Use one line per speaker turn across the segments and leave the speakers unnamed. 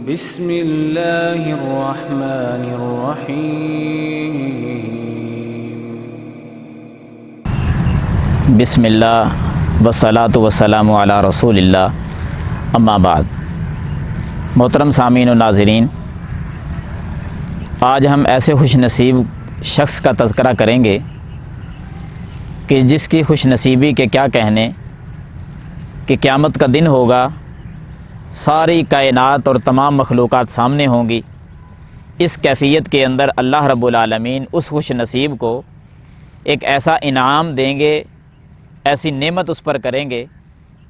بسم اللہ الرحمن الرحیم۔
بسم اللہ والصلاۃ والسلام علی رسول اللہ، اما بعد۔ محترم سامعین و ناظرین، آج ہم ایسے خوش نصیب شخص کا تذکرہ کریں گے کہ جس کی خوش نصیبی کے کیا کہنے کہ قیامت کا دن ہوگا، ساری کائنات اور تمام مخلوقات سامنے ہوں گی۔ اس کیفیت کے اندر اللہ رب العالمین اس خوش نصیب کو ایک ایسا انعام دیں گے، ایسی نعمت اس پر کریں گے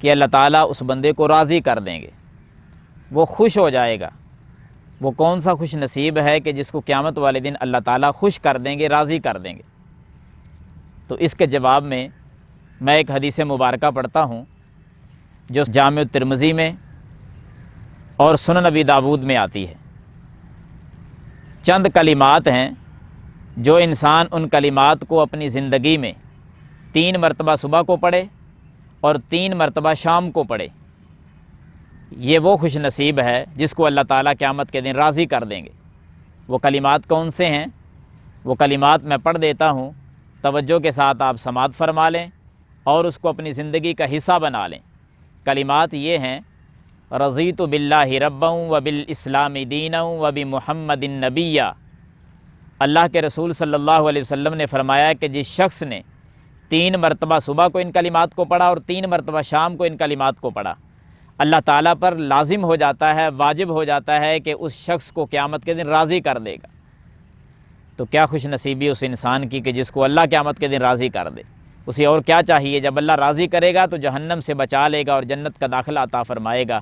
کہ اللہ تعالیٰ اس بندے کو راضی کر دیں گے، وہ خوش ہو جائے گا۔ وہ کون سا خوش نصیب ہے کہ جس کو قیامت والے دن اللہ تعالیٰ خوش کر دیں گے، راضی کر دیں گے؟ تو اس کے جواب میں ایک حدیث مبارکہ پڑھتا ہوں جو جامع ترمذی میں اور سنن ابی داود میں آتی ہے۔ چند کلمات ہیں جو انسان ان کلمات کو اپنی زندگی میں 3 مرتبہ صبح کو پڑھے اور 3 مرتبہ شام کو پڑھے، یہ وہ خوش نصیب ہے جس کو اللہ تعالیٰ قیامت کے دن راضی کر دیں گے۔ وہ کلمات کون سے ہیں؟ وہ کلمات میں پڑھ دیتا ہوں، توجہ کے ساتھ آپ سماعت فرما لیں اور اس کو اپنی زندگی کا حصہ بنا لیں۔ کلمات یہ ہیں: رضیت باللہ ربا وبالاسلام دینا وبمحمد نبیا۔ اللہ کے رسول صلی اللہ علیہ وسلم نے فرمایا کہ جس شخص نے 3 مرتبہ صبح کو ان کلمات کو پڑھا اور 3 مرتبہ شام کو ان کلمات کو پڑھا، اللہ تعالیٰ پر لازم ہو جاتا ہے، واجب ہو جاتا ہے کہ اس شخص کو قیامت کے دن راضی کر دے گا۔ تو کیا خوش نصیبی اس انسان کی کہ جس کو اللہ قیامت کے دن راضی کر دے۔ اسے اور کیا چاہیے؟ جب اللہ راضی کرے گا تو جہنم سے بچا لے گا اور جنت کا داخلہ عطا فرمائے گا۔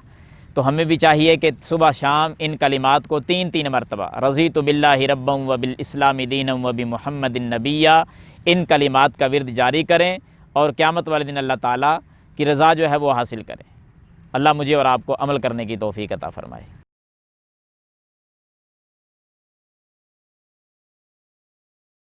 تو ہمیں بھی چاہیے کہ صبح شام ان کلمات کو 3 مرتبہ، رضیت باللہ ربا وبالاسلام دینا وبمحمد نبیا، ان کلمات کا ورد جاری کریں اور قیامت والے دن اللہ تعالیٰ کی رضا جو ہے وہ حاصل کریں۔ اللہ مجھے اور آپ کو عمل کرنے کی توفیق عطا فرمائے۔